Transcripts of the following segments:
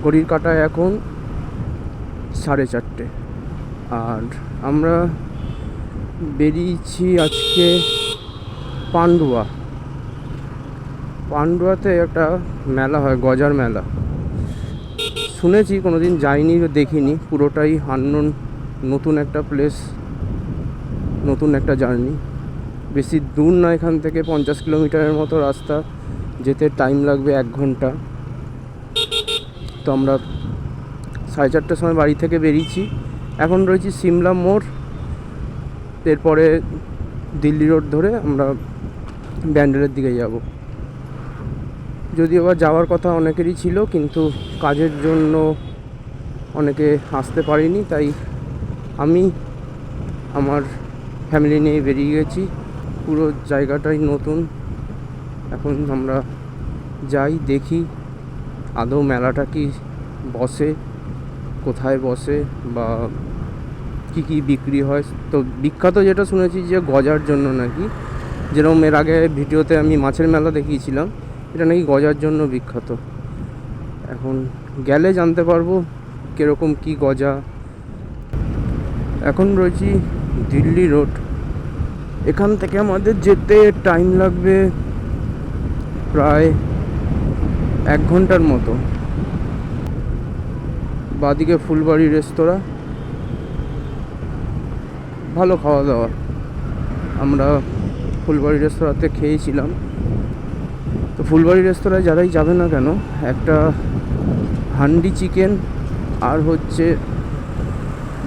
ঘড়ির কাঁটায় এখন 4:30, আর আমরা বেরিয়েছি আজকে পান্ডুয়াতে একটা মেলা হয়, গজার মেলা। শুনেছি, কোনোদিন যাইনি, দেখিনি, পুরোটাই আননোন, নতুন একটা প্লেস, নতুন একটা জার্নি। বেশি দূর না, এখান থেকে 50 কিলোমিটারের মতো রাস্তা, যেতে টাইম লাগবে 1 ঘন্টা। তো আমরা 4:30টার সময় বাড়ি থেকে বেরিয়েছি। এখন রয়েছি সিমলা মোড়, এরপরে দিল্লি রোড ধরে আমরা ব্যান্ডেলের দিকে যাব। যদিও বা যাওয়ার কথা অনেকেরই ছিল, কিন্তু কাজের জন্য অনেকে আসতে পারিনি, তাই আমি আমার ফ্যামিলি নিয়ে বেরিয়ে গেছি। পুরো জায়গাটাই নতুন। এখন আমরা যাই, দেখি আদৌ মেলাটা কি বসে, কোথায় বসে, বা কি কি বিক্রি হয়। তো বিখ্যাত যেটা শুনেছি যে গজার জন্য নাকি, যেরকম এর আগে ভিডিওতে আমি মাছের মেলা দেখিয়েছিলাম, এটা নাকি গজার জন্য বিখ্যাত। এখন গেলে জানতে পারবো কীরকম কি গজা। এখন রয়েছি দিল্লি রোড, এখান থেকে আমাদের যেতে টাইম লাগবে প্রায় 1 ঘন্টার মতো। বাদিকে ফুলবাড়ি রেস্তোরাঁ, ভালো খাওয়া দাওয়া। আমরা ফুলবাড়ি রেস্তোরাঁতে খেয়েছিলাম। তো ফুলবাড়ি রেস্তোরাঁয় যারাই যাবে না কেন, একটা হান্ডি চিকেন আর হচ্ছে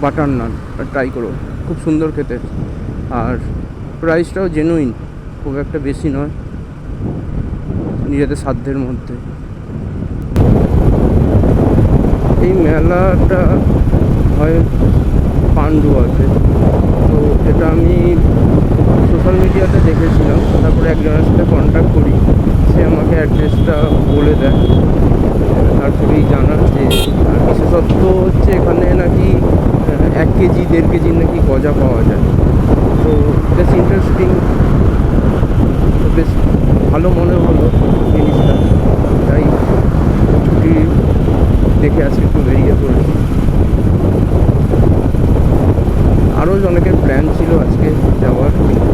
বাটার নান ট্রাই করো, খুব সুন্দর খেতে। আর প্রাইসটাও জেনুইন, খুব একটা বেশি নয়, নিজেদের সাধ্যের মধ্যে। এই মেলাটা হয় পান্ডুয়াতে। তো এটা আমি সোশ্যাল মিডিয়াতে দেখেছিলাম, তারপরে একজনের সাথে কন্ট্যাক্ট করি, সে আমাকে অ্যাড্রেসটা বলে দেয়। তার থেকেই জানা যে বিশেষত্ব হচ্ছে এখানে নাকি 1 কেজি 1.5 কেজির নাকি গজা পাওয়া যায়। তো বেশ ইন্টারেস্টিং, বেশ ভালো মনে হলো জিনিসটা, তাই ছুটি দেখে আজকে একটু বেরিয়ে পড়েছি। আরও অনেকের প্ল্যান ছিল আজকে যাওয়ার, কিন্তু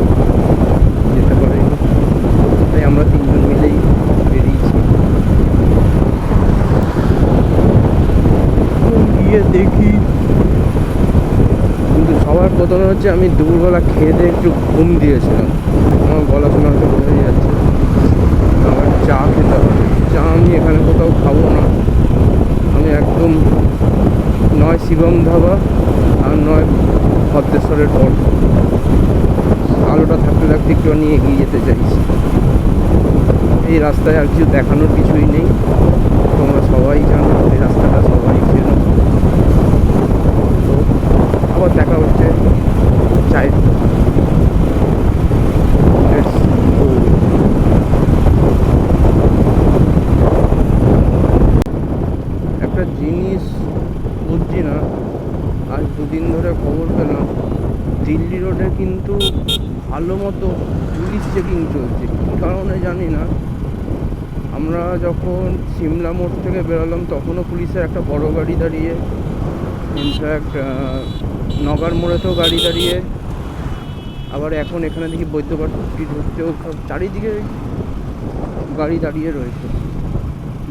যেতে পারিনি, তাই আমরা 3 জন মিলেই বেরিয়েছি। গিয়ে দেখি, কিন্তু সবার প্রথমে হচ্ছে আমি দুপুরবেলা খেয়ে দিয়ে একটু ঘুম দিয়েছিলাম, আমার গলা শোনা হয়তো বোঝাই যাচ্ছে। আমার চা খেতে হবে, চা আমি এখানে কোথাও খাবো না, আমি একদম নয় শিবম ধাবা আর নয় ভদ্রেশ্বরের পর, আলোটা থাকতে থাকতে একটু নিয়ে এগিয়ে যেতে চাইছি। এই রাস্তায় আর কিছু দেখানোর কিছুই নেই, তোমরা সবাই জানো এই রাস্তাটা, সবাই চেনো। তো আবার দেখা হচ্ছে চায়ের। একটা জিনিস বুঝছি না, আজ 2 দিন ধরে খবর পেলাম দিল্লি রোডে কিন্তু ভালো মতো পুলিশ চেকিং চলছে, কী কারণে জানি না। আমরা যখন সিমলা মোড় থেকে বেরোলাম তখনও পুলিশের একটা বড় গাড়ি দাঁড়িয়ে, ইনফ্যাক্ট নগার মোড়েতেও গাড়ি দাঁড়িয়ে, আবার এখন এখানে দেখি বৈদ্যবাটী ঢুকতেও সব চারিদিকে গাড়ি দাঁড়িয়ে রয়েছে।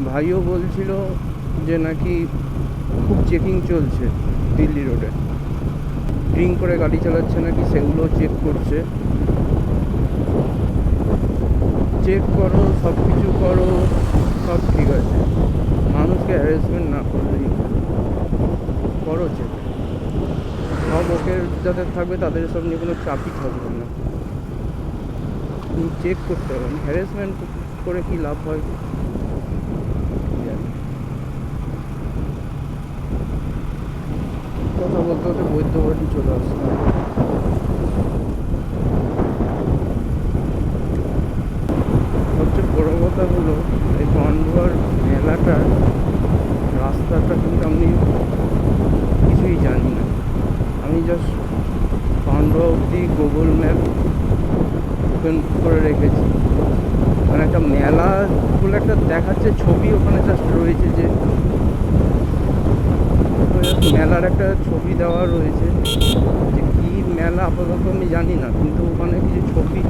ভাইও বলছিল যে নাকি খুব চেকিং চলছে দিল্লি রোডে, ড্রিঙ্ক করে গাড়ি চালাচ্ছে নাকি সেগুলো চেক করছে। চেক করো, সব কিছু করো, সব ঠিক আছে, মানুষকে হ্যারাসমেন্ট না করলেই করো চেক। সব ওকে যাদের থাকবে তাদের সব নিয়ে কোনো চাপই থাকবে না, চেক করতে হবে। হ্যারাসমেন্ট করে কি লাভ হয়? কথা বলতে বলতে বৈদ্যবাটী চলে আসলাম। সবচেয়ে বড় কথা হলো এই পান্ডুয়ার মেলাটার রাস্তাটা কিন্তু আমি কিছুই জানি না। আমি জাস্ট পান্ডুয়া অবধি গুগল ম্যাপ ওপেন করে রেখেছি, মানে একটা মেলা বলে একটা দেখাচ্ছে ছবি, ওখানে জাস্ট রয়েছে যে মেলার একটা ছবি দেওয়া রয়েছে, যে কী মেলা আপাতত আমি জানি না, কিন্তু ওখানে কিছু ছবি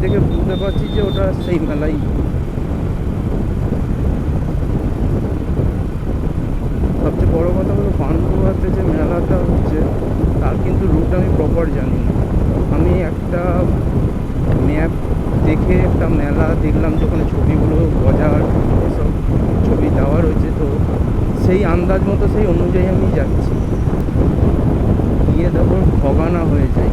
দেখে বুঝতে পারছি যে ওটা সেই মেলাই। সবচেয়ে বড় কথা হলো পান্ডুয়াতে যে মেলাটা হচ্ছে তার কিন্তু রুট আমি প্রপার জানি না। আমি একটা ম্যাপ দেখে একটা মেলা দেখলাম, যেখানে ছবিগুলো বাজার এসব ছবি দেওয়া রয়েছে, তো সেই আন্দাজ মতো সেই অনুযায়ী আমি যাচ্ছি, গিয়ে তারপর ভগানা হয়ে যাই।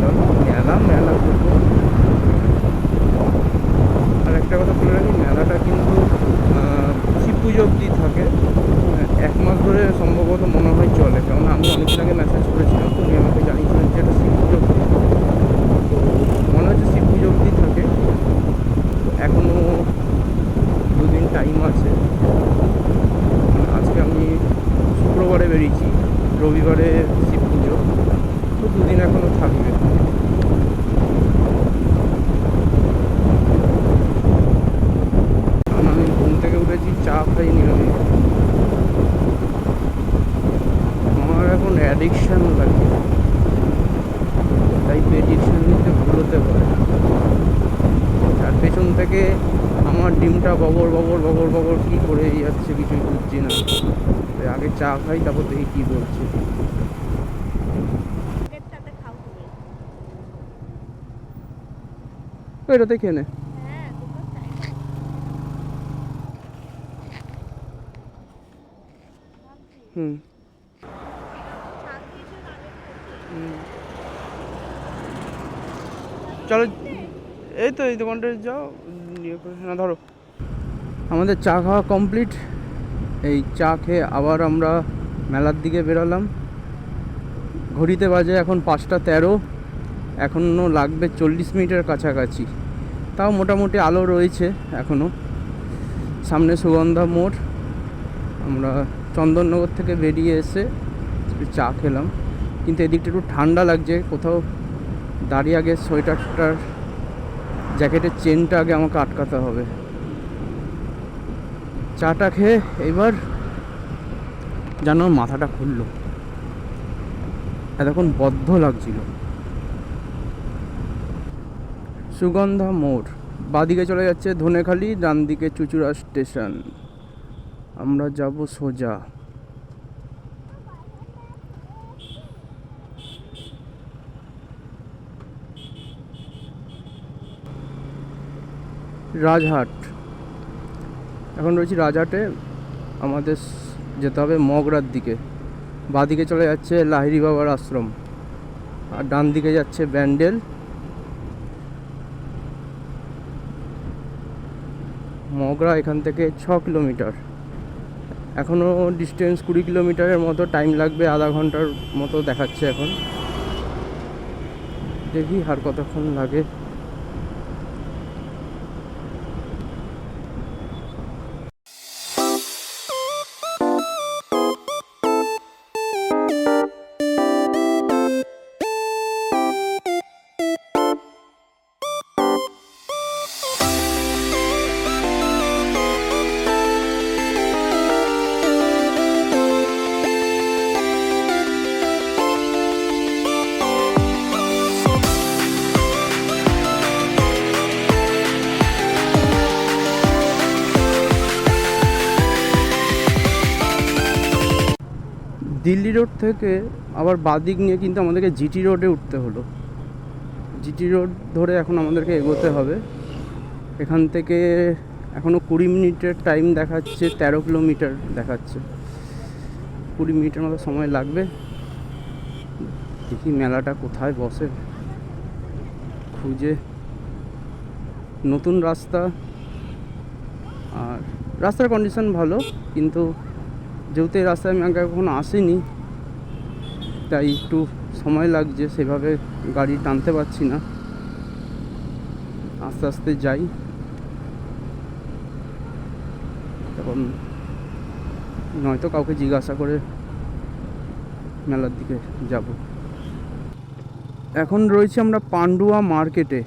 চলো মেলা মেলা করবো। আর একটা কথা বলে রাখি, মেলাটা কিন্তু শিব পুজো অবধি থাকে, 1 মাস ধরে সম্ভবত মনে হয় চলে, কারণ আমি অনেকদিন আগে মেসেজ করেছিলাম, তো উনি আমাকে জানিয়েছিলেন যে এটা শিব পুজো অবধি, তো মনে হচ্ছে শিব পুজো অবধি থাকে। এখনও 2 দিন টাইম আছে। আজকে আমি শুক্রবারে বেরিয়েছি, রবিবারে শিব পুজো, তো 2 দিন এখনও থাকবে। কারণ আমি ঘুম থেকে উঠেছি, চা খাইনি আমি, আমার এখন অ্যাডিকশান লাগে, তাই প্রেডিকশান নিতে ভুল হতে পারে। আর পেছন থেকে আমার ডিমটা বগর বগর বগর বগর কী করে যাচ্ছে কিছুই বুঝছি না। আগে চা খাই, তারপর দেখি কী বলছে। এটাতে খেয়ে নে। হুম, চলো এই তো এই দোকানটায় যাও, ইয়ে করে না ধরো। আমাদের চা খাওয়া কমপ্লিট। এই চা খেয়ে আবার আমরা মেলার দিকে বেরোলাম। ঘড়িতে বাজে এখন 5টা 13, এখনও লাগবে 40 মিনিটের কাছাকাছি, তাও মোটামুটি আলো রয়েছে এখনও। সামনে সুগন্ধা মোড়। আমরা চন্দননগর থেকে বেরিয়ে এসে একটু চা খেলাম, কিন্তু এদিকটা একটু ঠান্ডা লাগছে। কোথাও দাঁড়িয়ে আগে সোয়েটারটার জ্যাকেটের চেনটা আগে আমাকে আটকাতে হবে। চাটা খেয়ে এবার যেন মাথাটা খুললো, এতক্ষণ বদ্ধ লাগছিল। সুগন্ধা মোড়, বাঁদিকে চলে যাচ্ছে ধনেখালি, ডান দিকে চুচুড়া স্টেশন। আমরা যাব সোজা। রাজহাট, এখন রয়েছি রাজহাটে। আমাদের যেতে হবে মগরার দিকে। বাঁদিকে চলে যাচ্ছে লাহিড়ী বাবার আশ্রম, আর ডান দিকে যাচ্ছে ব্যান্ডেল। মগরা এখান থেকে 6 কিলোমিটার, এখনও ডিস্টেন্স 20 কিলোমিটারের মতো, টাইম লাগবে আধা ঘন্টার মতো দেখাচ্ছে এখন। দেখি আর কতক্ষণ লাগে। দিল্লি রোড থেকে আবার বাদিক নিয়ে কিন্তু আমাদেরকে জিটি রোডে উঠতে হলো। জিটি রোড ধরে এখন আমাদেরকে এগোতে হবে। এখান থেকে এখনও 20 মিনিটের টাইম দেখাচ্ছে, 13 কিলোমিটার দেখাচ্ছে, 20 মিনিটের মতো সময় লাগবে। দেখি মেলাটা কোথায় বসে, খুঁজে। নতুন রাস্তা, আর রাস্তার কন্ডিশন ভালো, কিন্তু যেহেতু এই রাস্তায় আমি আগে কখনো আসিনি, তাই একটু সময় লাগছে, সেভাবে গাড়ি টানতে পারছি না। আস্তে আস্তে যাই, তখন নয়তো কাউকে জিজ্ঞাসা করে মেলার দিকে যাব। এখন রয়েছি আমরা পান্ডুয়া মার্কেটে।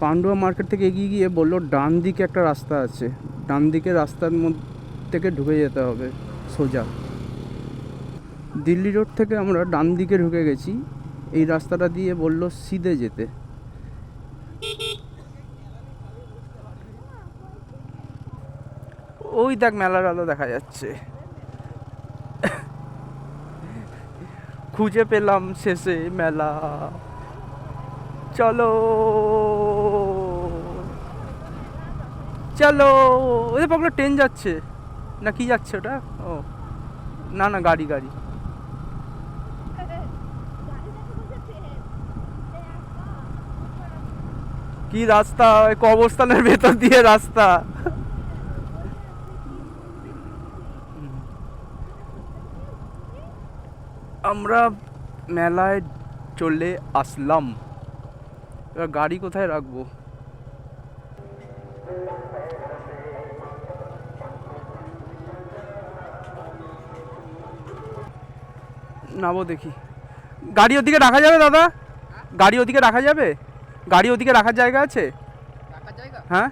পান্ডুয়া মার্কেট থেকে এগিয়ে গিয়ে বললো ডান দিকে একটা রাস্তা আছে, ডান দিকে রাস্তার মধ্যে থেকে ঢুকে যেতে হবে, সোজা। দিল্লি রোড থেকে আমরা ডান দিকে ঢুকে গেছি, এই রাস্তাটা দিয়ে বললো সিধে যেতে। ওই দেখ মেলার আলো দেখা যাচ্ছে। খুঁজে পেলাম শেষে মেলা। চলো চলো, ওদের পাগলা ট্রেন যাচ্ছে না কি যাচ্ছে ওটা? ও না না, গাড়ি গাড়ি। কি রাস্তা, কবরস্থানের ভেতর দিয়ে রাস্তা। আমরা মেলায় চলে আসলাম, এবার গাড়ি কোথায় রাখবো? নামো দেখি। গাড়ি ওদিকে রাখা যাবে দাদা? গাড়ি ওদিকে রাখা যাবে? গাড়ি ওদিকে রাখার জায়গা আছে? হ্যাঁ।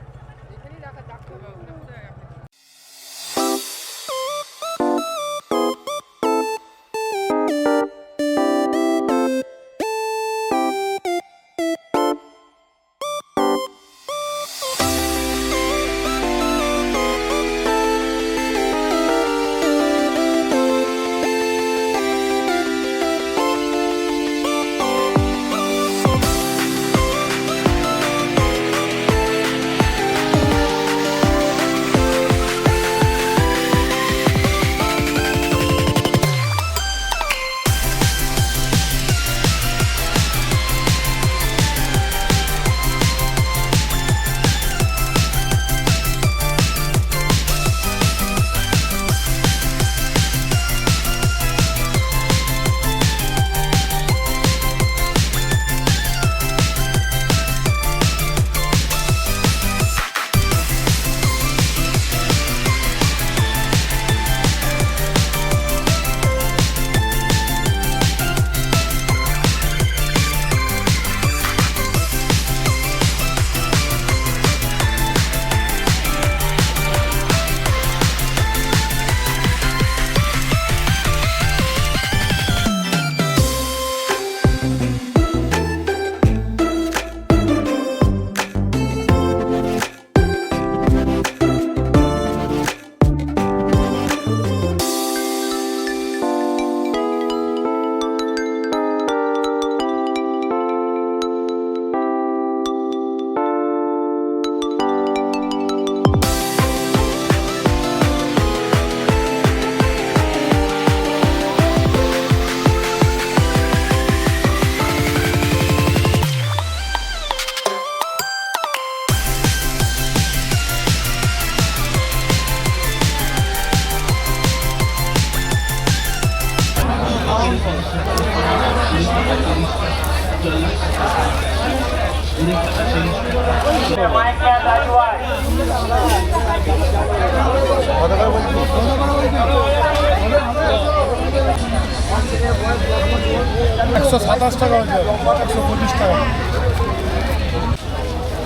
$127 টাকা, 125 টাকা।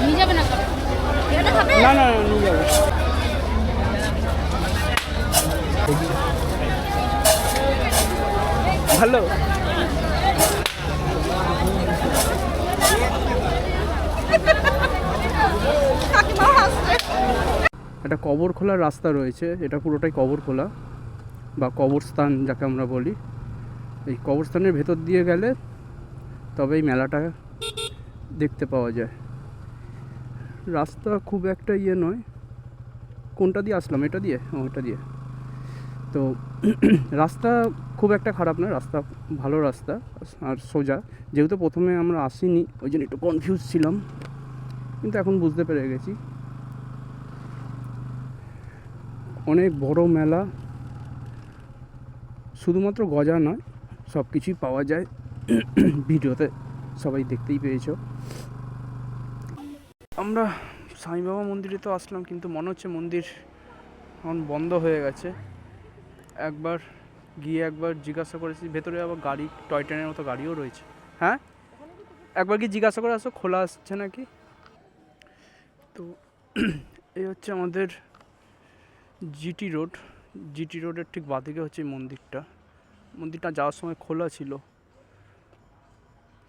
নিয়ে যাবে না? না না নিয়ে যাবে। ভালো। একটা কবর খোলার রাস্তা রয়েছে, এটা পুরোটাই কবর খোলা বা কবরস্থান যাকে আমরা বলি। এই কবরস্থানের ভেতর দিয়ে গেলে তবে এই মেলাটা দেখতে পাওয়া যায়। রাস্তা খুব একটা ইয়ে নয়। কোনটা দিয়ে আসলাম? এটা দিয়ে? ওটা দিয়ে। তো রাস্তা খুব একটা খারাপ নয়, রাস্তা ভালো রাস্তা আর সোজা। যেহেতু প্রথমে আমরা আসিনি ওই জন্য একটু কনফিউজ ছিলাম, কিন্তু এখন বুঝতে পেরে গেছি। অনেক বড় মেলা, শুধুমাত্র গজা নয় সব কিছুই পাওয়া যায়। ভিডিওতে সবাই দেখতেই পেয়েছ। আমরা সাই বাবা মন্দিরে তো আসলাম, কিন্তু মনে হচ্ছে মন্দির এখন বন্ধ হয়ে গেছে। একবার গিয়ে একবার জিজ্ঞাসা করেছি, ভেতরে আবার গাড়ি, টয় ট্রেনের মতো গাড়িও রয়েছে। হ্যাঁ, একবার কি জিজ্ঞাসা করে আসো খোলা আসছে নাকি। তো এই হচ্ছে আমাদের জিটি রোড, জিটি রোডের ঠিক বাঁদিকে হচ্ছে এই মন্দিরটা। মন্দিরটা যাওয়ার সময় খোলা ছিল,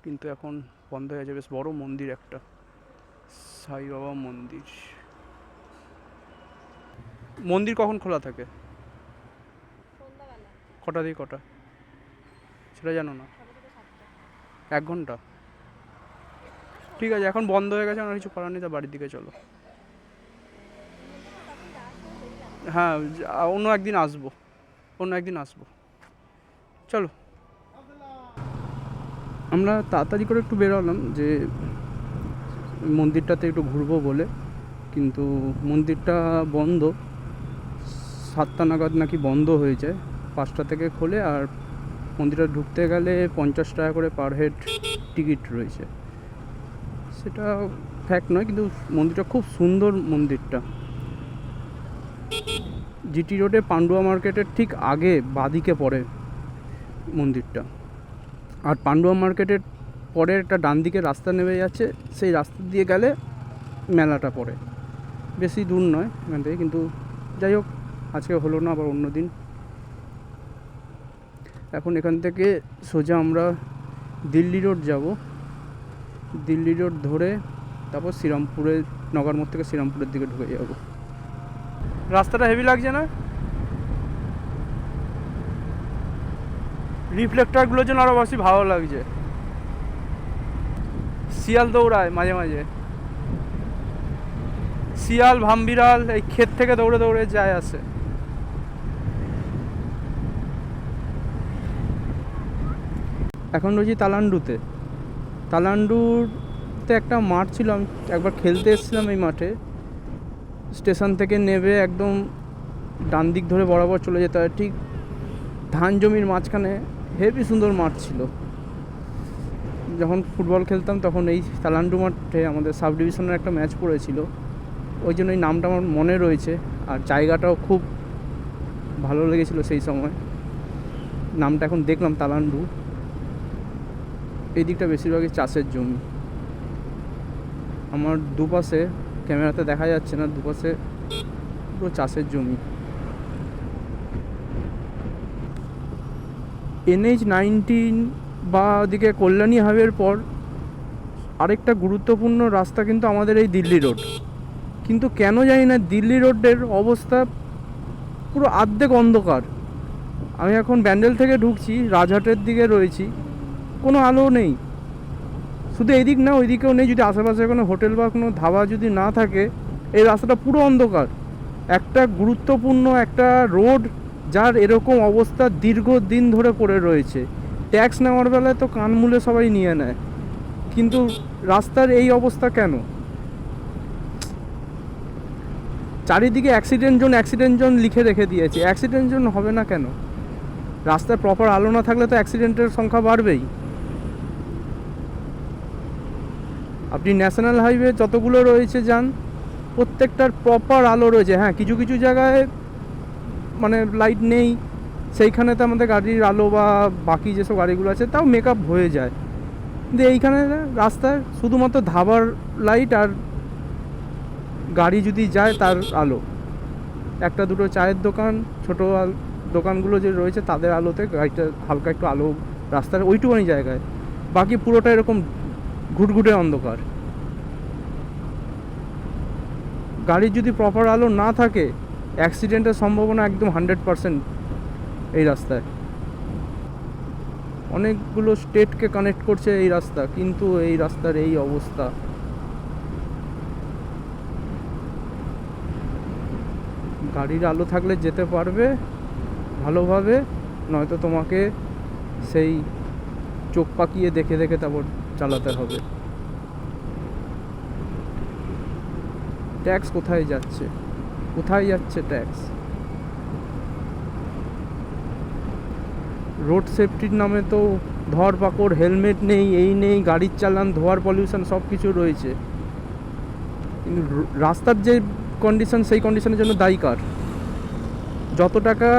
কিন্তু এখন বন্ধ হয়ে গেছে। বেশ বড় মন্দির একটা, সাই বাবা মন্দির। মন্দির কখন খোলা থাকে? সন্ধ্যাবেলা কটা দিয়ে কটা সেটা জানো না? 6টা থেকে 7টা। 1 ঘন্টা। ঠিক আছে, এখন বন্ধ হয়ে গেছে, আমার কিছু করার নেই, তা বাড়ির দিকে চলো। তখন যাওয়ার সময় দেরি লাগবে। হ্যাঁ, অন্য একদিন আসবো, চলো। আমরা তাড়াতাড়ি করে একটু বেরোলাম যে মন্দিরটাতে একটু ঘুরবো বলে, কিন্তু মন্দিরটা বন্ধ। 7টা নাগাদ নাকি বন্ধ হয়ে যায়, 5টা থেকে খোলে। আর মন্দিরে ঢুকতে গেলে 50 টাকা করে পার হেড টিকিট রয়েছে। সেটা ফ্যাক্ট নয়, কিন্তু মন্দিরটা খুব সুন্দর। মন্দিরটা জিটি রোডে পান্ডুয়া মার্কেটের ঠিক আগে বাদিকে পড়ে মন্দিরটা। আর পান্ডুয়া মার্কেটের পরে একটা ডান দিকে রাস্তা নেমে যাচ্ছে, সেই রাস্তা দিয়ে গেলে মেলাটা পড়ে। বেশি দূর নয় এখান থেকে, কিন্তু যাই হোক আজকে হলো না, আবার অন্য দিন। এখন এখান থেকে সোজা আমরা দিল্লি রোড যাব। দিল্লি রোড ধরে তারপর শ্রীরামপুরে, নগর মোড় থেকে শ্রীরামপুরের দিকে ঢুকে যাব। রাস্তাটা হেভি লাগছে না? রিফ্লেক্টরগুলোর জন্য আরও বেশি ভালো লাগছে। শিয়াল দৌড়ায় মাঝে মাঝে, শিয়াল ভামবিড়াল এই ক্ষেত থেকে দৌড়ে দৌড়ে যায় আসে। এখন রয়েছি তালান্ডুতে। তালান্ডুতে একটা মাঠ ছিল, আমি একবার খেলতে এসেছিলাম এই মাঠে। স্টেশন থেকে নেবে একদম ডান দিক ধরে বরাবর চলে যেতে হয়, ঠিক ধান জমির মাঝখানে। হেভি সুন্দর মাঠ ছিল। যখন ফুটবল খেলতাম তখন এই তালান্ডু মাঠে আমাদের সাব ডিভিশনের একটা ম্যাচ পড়েছিল, ওই জন্য এই নামটা আমার মনে রয়েছে। আর জায়গাটাও খুব ভালো লেগেছিল সেই সময়। নামটা এখন দেখলাম তালান্ডু। এই দিকটা বেশিরভাগই চাষের জমি। আমার দুপাশে, ক্যামেরাতে দেখা যাচ্ছে না, দুপাশে পুরো চাষের জমি। NH-19 বা দিকে কল্যাণী হাইওয়ের পর আরেকটা গুরুত্বপূর্ণ রাস্তা কিন্তু আমাদের এই দিল্লি রোড। কিন্তু কেন জানি না দিল্লি রোডের অবস্থা পুরো আর্ধেক অন্ধকার। আমি এখন ব্যান্ডেল থেকে ঢুকছি, রাজহাটের দিকে রয়েছি, কোনো আলো নেই। শুধু এইদিক না, ওই দিকেও নেই। যদি আশেপাশে কোনো হোটেল বা কোনো ধাবা যদি না থাকে, এই রাস্তাটা পুরো অন্ধকার। একটা গুরুত্বপূর্ণ একটা রোড, যার এরকম অবস্থা দীর্ঘদিন ধরে পড়ে রয়েছে। ট্যাক্স নেওয়ার বেলায় তো কান মুলে সবাই নিয়ে নেয়, কিন্তু রাস্তার এই অবস্থা কেন? চারিদিকে অ্যাক্সিডেন্ট জোন লিখে রেখে দিয়েছে। অ্যাক্সিডেন্ট জোন হবে না কেন? রাস্তায় প্রপার আলো না থাকলে তো অ্যাক্সিডেন্টের সংখ্যা বাড়বেই। আপনি ন্যাশনাল হাইওয়ে যতগুলো রয়েছে যান, প্রত্যেকটার প্রপার আলো রয়েছে। হ্যাঁ, কিছু কিছু জায়গায় মানে লাইট নেই, সেইখানেতে আমাদের গাড়ির আলো বা বাকি যেসব গাড়িগুলো আছে তাও মেকআপ হয়ে যায়। কিন্তু এইখানে রাস্তায় শুধুমাত্র ধাবার লাইট আর গাড়ি যদি যায় তার আলো। একটা দুটো চায়ের দোকান, ছোটো দোকানগুলো যে রয়েছে তাদের আলোতে গাড়িটা হালকা একটু আলো রাস্তার ওইটুকুনি জায়গায়, বাকি পুরোটা এরকম ঘুটঘুটে অন্ধকার। গাড়ির যদি প্রপার আলো না থাকে, অ্যাক্সিডেন্টের সম্ভাবনা একদম 100% এই রাস্তায়। অনেকগুলো স্টেটকে কানেক্ট করছে এই রাস্তা, কিন্তু এই রাস্তার এই অবস্থা। গাড়ির আলো থাকলে যেতে পারবে ভালোভাবে, নয়তো তোমাকে সেই চোখ পাকিয়ে দেখে দেখে তারপর চালাতে হবে। ট্যাক্স কোথায় যাচ্ছে ট্যাক্স? রোড সেফটির নামে তো ধরপাকড়, হেলমেট নেই, এই নেই, গাড়ির চালান, ধোয়ার পলিউশন সব কিছু রয়েছে। কিন্তু রাস্তার যে কন্ডিশন, সেই কন্ডিশনের জন্য দায়ী কার? যত টাকা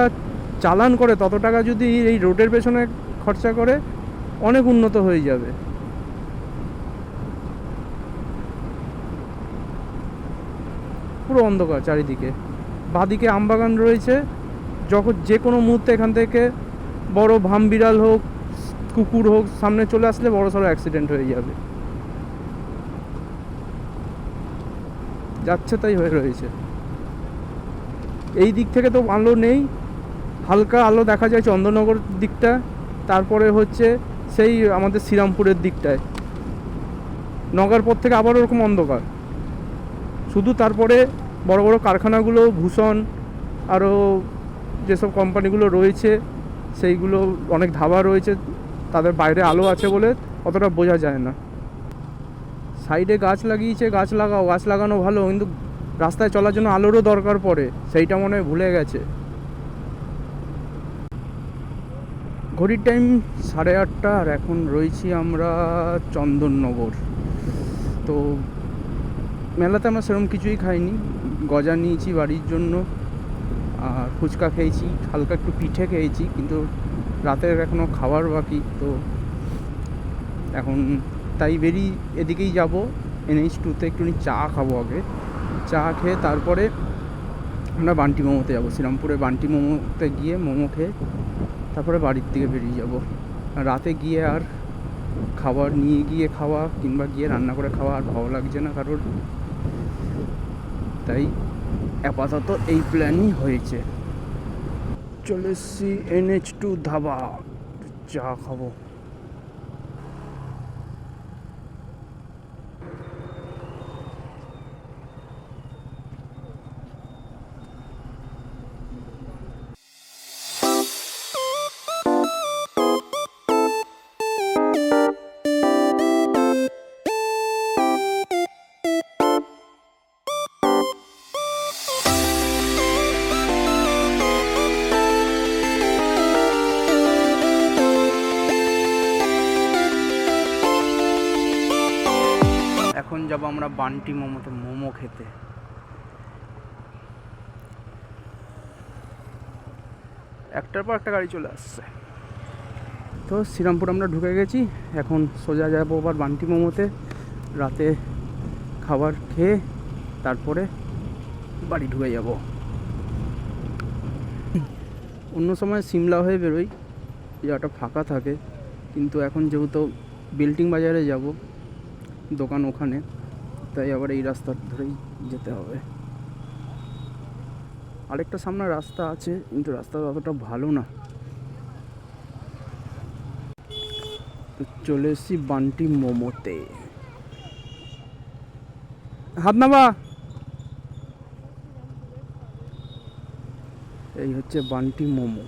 চালান করে তত টাকা যদি এই রোডের পেছনে খরচা করে, অনেক উন্নত হয়ে যাবে। পুরো অন্ধকার চারিদিকে। বাদিকে আমবাগান রয়েছে, যখন যে কোনো মুহূর্তে এখান থেকে বড় ভামবিড়াল হোক, কুকুর হোক, সামনে চলে আসলে বড় সড়ো অ্যাক্সিডেন্ট হয়ে যাবে। যাচ্ছে তাই হয়ে রয়েছে। এই দিক থেকে তো আলো নেই, হালকা আলো দেখা যায় চন্দননগর দিকটা, তারপরে হচ্ছে সেই আমাদের শ্রীরামপুরের দিকটায়, নগার পর থেকে আবার ওরকম অন্ধকার শুধু। তারপরে বড় বড় কারখানাগুলো, ভূষণ আরও যেসব কোম্পানিগুলো রয়েছে সেইগুলো, অনেক ধাবা রয়েছে, তাদের বাইরে আলো আছে বলে অতটা বোঝা যায় না। সাইডে গাছ লাগিয়েছে, গাছ লাগাও, গাছ লাগানো ভালো, কিন্তু রাস্তায় চলার জন্য আলোরও দরকার পড়ে, সেইটা মনে হয় ভুলে গেছে। ঘড়ির টাইম 8:30 আর এখন রয়েছি আমরা চন্দননগর। তো মেলাতে আমরা সেরকম কিছুই খাইনি, গজা নিয়েছি বাড়ির জন্য আর ফুচকা খেয়েছি, হালকা একটু পিঠে খেয়েছি, কিন্তু রাতের এখনও খাবার বাকি। তো এখন তাই বেরিয়ে এদিকেই যাব, NH2-তে একটুখানি চা খাবো আগে। চা খেয়ে তারপরে আমরা বান্টি মোমোতে যাবো, শ্রীরামপুরে বান্টি মোমোতে গিয়ে মোমো খেয়ে তারপরে বাড়ির দিকে বেরিয়ে যাব। রাতে গিয়ে আর খাবার নিয়ে গিয়ে খাওয়া কিংবা গিয়ে রান্না করে খাওয়া আর ভালো লাগছে না কারোর, তাই আপাতত এই প্ল্যানই হয়েছে। চলে এসছি NH2 ধাবা, চা খাবো। এখন যাব আমরা বান্টি মোমোতে মোমো খেতে। একটার পর একটা গাড়ি চলে আসছে। তো শ্রীরামপুর আমরা ঢুকে গেছি, এখন সোজা যাবো আবার বান্টি মোমোতে। রাতে খাবার খেয়ে তারপরে বাড়ি ঢুকে যাব। অন্য সময় সিমলা হয়ে বেরোই, জায়গাটা ফাঁকা থাকে, কিন্তু এখন যেহেতু বিল্ডিং বাজারে যাব, দোকান ওখানে, তাই আবার এই রাস্তা ধরেই যেতে হবে। আরেকটা সামনে রাস্তা আছে, কিন্তু রাস্তাটা অতটা ভালো না। চলে এসেছি বান্টি মোমোতে। হাত নামা। এই হচ্ছে বান্টি মোমো।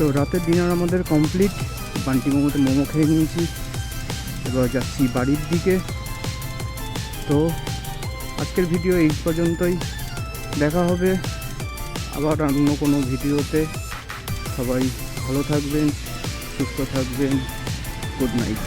তো রাতের ডিনার আমাদের কমপ্লিট, বান্টি মোমোতে মোমো খেয়ে নিয়েছি, এবার যাচ্ছি বাড়ির দিকে। তো আজকের ভিডিও এই পর্যন্তই, দেখা হবে আবার অন্য কোনো ভিডিওতে। সবাই ভালো থাকবেন, সুস্থ থাকবেন, গুড নাইট।